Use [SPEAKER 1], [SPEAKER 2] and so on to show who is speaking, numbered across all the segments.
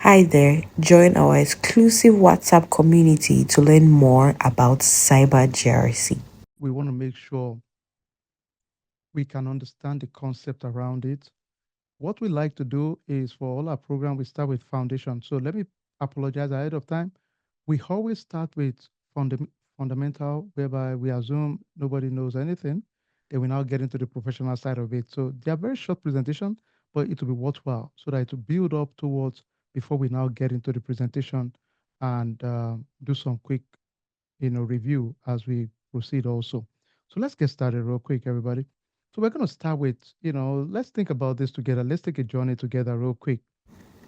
[SPEAKER 1] Hi there, join our exclusive WhatsApp community to learn more about cyber GRC.
[SPEAKER 2] We want to make sure we can understand the concept around it. What we like to do is for all our program, we start with foundation. So let me apologize ahead of time. We always start with fundamental, whereby we assume nobody knows anything. Then we now get into the professional side of it. So they are very short presentation, but it will be worthwhile so that it will build up towards before we now get into the presentation and do some quick review as we proceed also. So let's get started real quick, everybody. So we're going to start with, let's think about this together. Let's take a journey together real quick.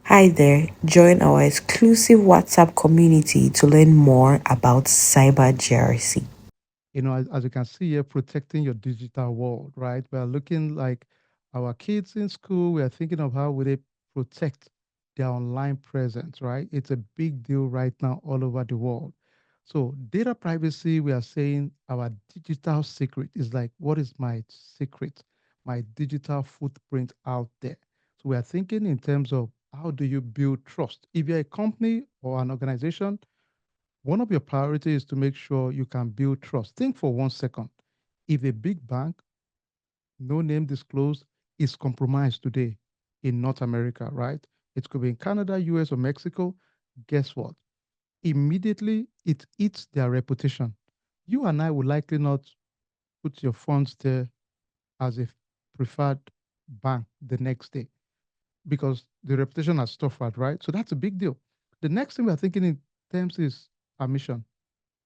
[SPEAKER 1] Hi there, join our exclusive WhatsApp community to learn more about cyber GRC.
[SPEAKER 2] As you can see here, protecting your digital world, right? We are looking like our kids in school. We are thinking of how would they protect their online presence, right? It's a big deal right now all over the world. So data privacy, we are saying our digital secret is like, what is my secret, my digital footprint out there? So we are thinking in terms of how do you build trust? If you're a company or an organization, one of your priorities is to make sure you can build trust. Think for 1 second. If a big bank, no name disclosed, is compromised today in North America, right? It could be in Canada, US, or Mexico. Guess what? Immediately it eats their reputation. You and I would likely not put your funds there as a preferred bank the next day because the reputation has suffered, right? So that's a big deal. The next thing we're thinking in terms is permission.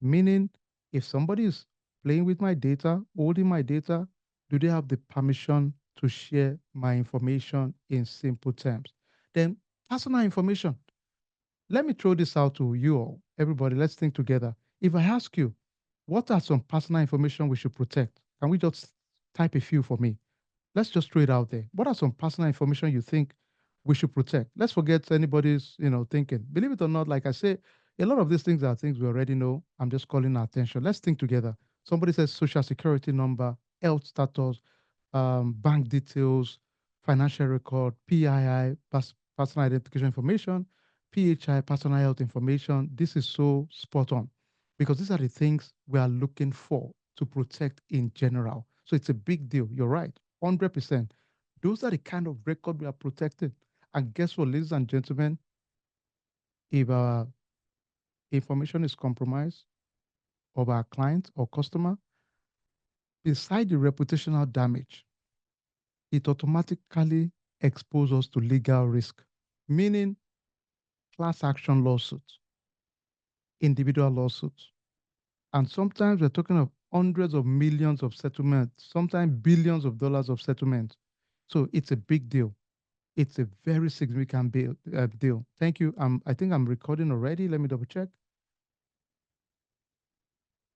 [SPEAKER 2] Meaning, if somebody is playing with my data, holding my data, do they have the permission to share my information in simple terms? Then, personal information. Let me throw this out to you all. Everybody, let's think together. If I ask you, what are some personal information we should protect? Can we just type a few for me? Let's just throw it out there. What are some personal information you think we should protect? Let's forget anybody's, thinking. Believe it or not, like I say, a lot of these things are things we already know. I'm just calling our attention. Let's think together. Somebody says social security number, health status, bank details, financial record, PII, personal identification information, PHI, personal health information. This is so spot on because these are the things we are looking for to protect in general. So it's a big deal. You're right. 100%. Those are the kind of record we are protecting. And guess what, ladies and gentlemen? If our information is compromised of our client or customer, beside the reputational damage, it automatically exposes us to legal risk, meaning class action lawsuits, individual lawsuits. And sometimes we're talking of hundreds of millions of settlements, sometimes billions of dollars of settlements. So it's a big deal. It's a very significant deal. Thank you. I think I'm recording already. Let me double check.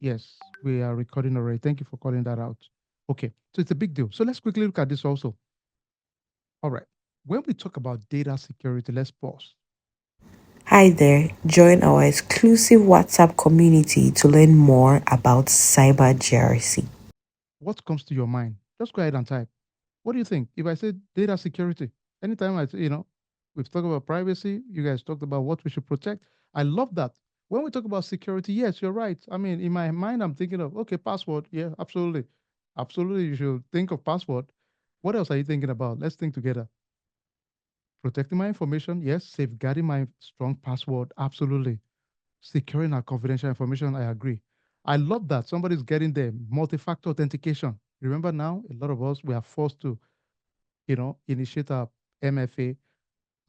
[SPEAKER 2] Yes, we are recording already. Thank you for calling that out. Okay, so it's a big deal. So let's quickly look at this also. All right. When we talk about data security, let's pause.
[SPEAKER 1] Hi there, join our exclusive WhatsApp community to learn more about cyber GRC.
[SPEAKER 2] What comes to your mind? Just go ahead and type. What do you think? If I say data security, anytime we've talked about privacy, you guys talked about what we should protect. I love that. When we talk about security, yes, you're right. I mean, in my mind, I'm thinking of, okay, password. Yeah, absolutely. Absolutely, you should think of password. What else are you thinking about? Let's think together. Protecting my information, yes. Safeguarding my strong password, absolutely. Securing our confidential information, I agree. I love that somebody's getting the multi-factor authentication. Remember now, a lot of us we are forced to, initiate our MFA.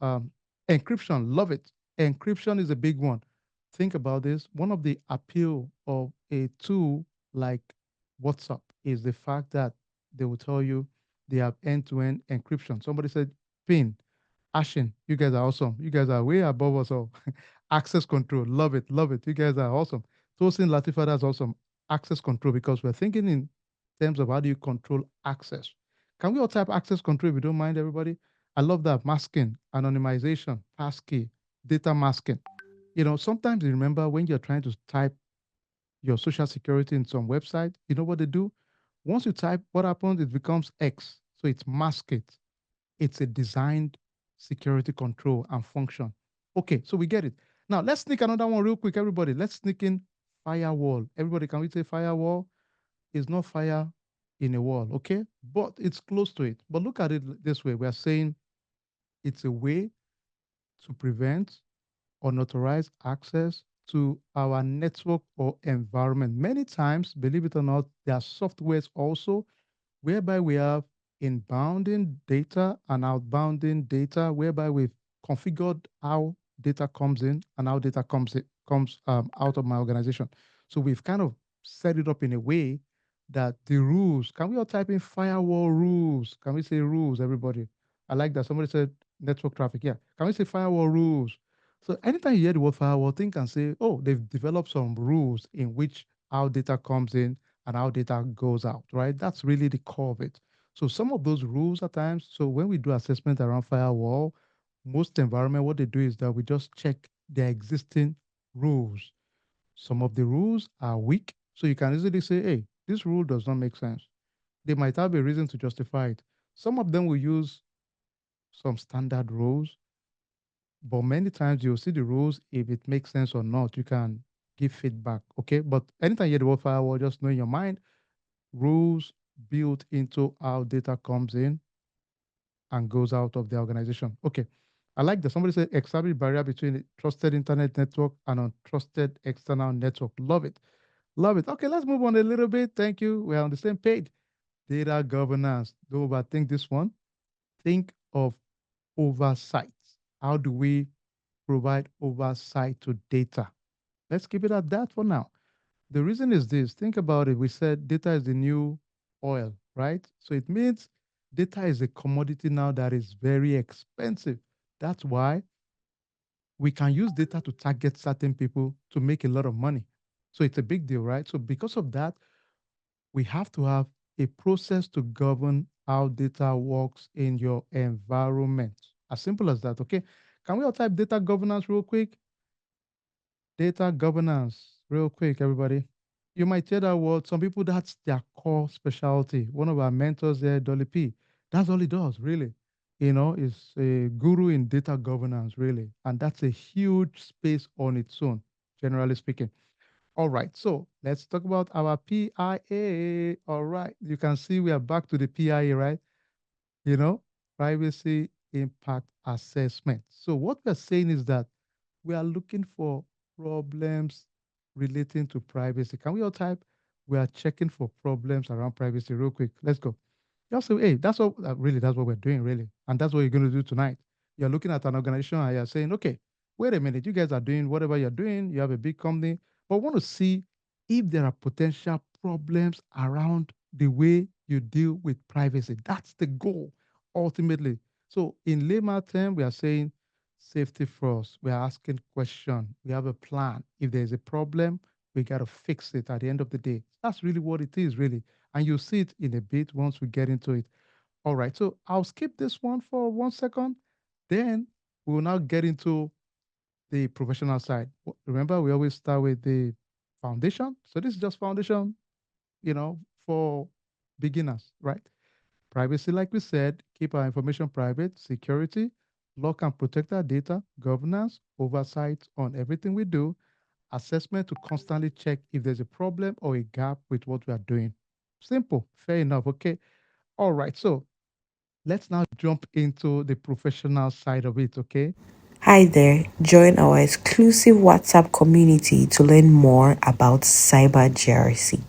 [SPEAKER 2] Um, Encryption, love it. Encryption is a big one. Think about this. One of the appeal of a tool like WhatsApp is the fact that they will tell you they have end-to-end encryption. Somebody said PIN. Ashin, you guys are awesome. You guys are way above us all. Access control, love it, love it. You guys are awesome. Tosin Latifa, that's awesome. Access control, because we're thinking in terms of how do you control access. Can we all type access control if you don't mind, everybody? I love that. Masking, anonymization, passkey, data masking. Sometimes you remember when you're trying to type your social security in some website, you know what they do? Once you type, what happens? It becomes X. So it's masked. It's a designed security control and function. Okay, so we get it. Now let's sneak another one real quick, everybody. Let's sneak in firewall. Everybody, can we say firewall is not fire in a wall, okay? But it's close to it. But look at it this way. We are saying it's a way to prevent unauthorized access to our network or environment. Many times, believe it or not, there are softwares also whereby we have inbounding data and outbounding data, whereby we've configured how data comes in and how data comes out of my organization. So we've kind of set it up in a way that the rules. Can we all type in firewall rules? Can we say rules, everybody? I like that. Somebody said network traffic. Yeah. Can we say firewall rules? So anytime you hear the word firewall, think and say, oh, they've developed some rules in which how data comes in and how data goes out, right? That's really the core of it. So some of those rules at times, so when we do assessment around firewall, most environment, what they do is that we just check their existing rules. Some of the rules are weak, so you can easily say, hey, this rule does not make sense. They might have a reason to justify it. Some of them will use some standard rules, but many times you'll see the rules, if it makes sense or not, you can give feedback, okay? But anytime you hear the word firewall, just know in your mind, rules built into how data comes in and goes out of the organization. Okay. I like that. Somebody said establish barrier between a trusted internet network and untrusted external network. Love it. Love it. Okay, let's move on a little bit. Thank you. We're on the same page. Data governance. Don't overthink this one. Think of oversight. How do we provide oversight to data? Let's keep it at that for now. The reason is this, think about it. We said data is the new oil, right? So it means data is a commodity now that is very expensive. That's why we can use data to target certain people to make a lot of money. So it's a big deal, right? So because of that, we have to have a process to govern how data works in your environment. As simple as that, okay? Can we all type data governance real quick? Data governance, real quick, everybody. You might hear that word. Some people, that's their core specialty. One of our mentors there, Dolly P, that's all he does, really. Is a guru in data governance, really. And that's a huge space on its own, generally speaking. All right, so let's talk about our PIA. All right, you can see we are back to the PIA, right? You know, privacy impact assessment. So what we're saying is that we are looking for problems relating to privacy. Can we all type? We are checking for problems around privacy real quick. Let's go. Just say, hey, that's what really that's what we're doing, really. And that's what you're going to do tonight. You're looking at an organization and you're saying, okay, wait a minute, you guys are doing whatever you're doing, you have a big company, but want to see if there are potential problems around the way you deal with privacy. That's the goal, ultimately. So in layman term, we are saying safety first. We are asking question. We have a plan. If there's a problem, we got to fix it at the end of the day. That's really what it is, really. And you'll see it in a bit once we get into it. All right, so I'll skip this one for 1 second. Then we will now get into the professional side. Remember, we always start with the foundation. So this is just foundation, for beginners, right? Privacy, like we said, keep our information private, security, lock and protect our data, governance, oversight on everything we do, assessment to constantly check if there's a problem or a gap with what we are doing. Simple, fair enough. Okay. All right. So let's now jump into the professional side of it. Okay.
[SPEAKER 1] Hi there, join our exclusive WhatsApp community to learn more about cyber GRC.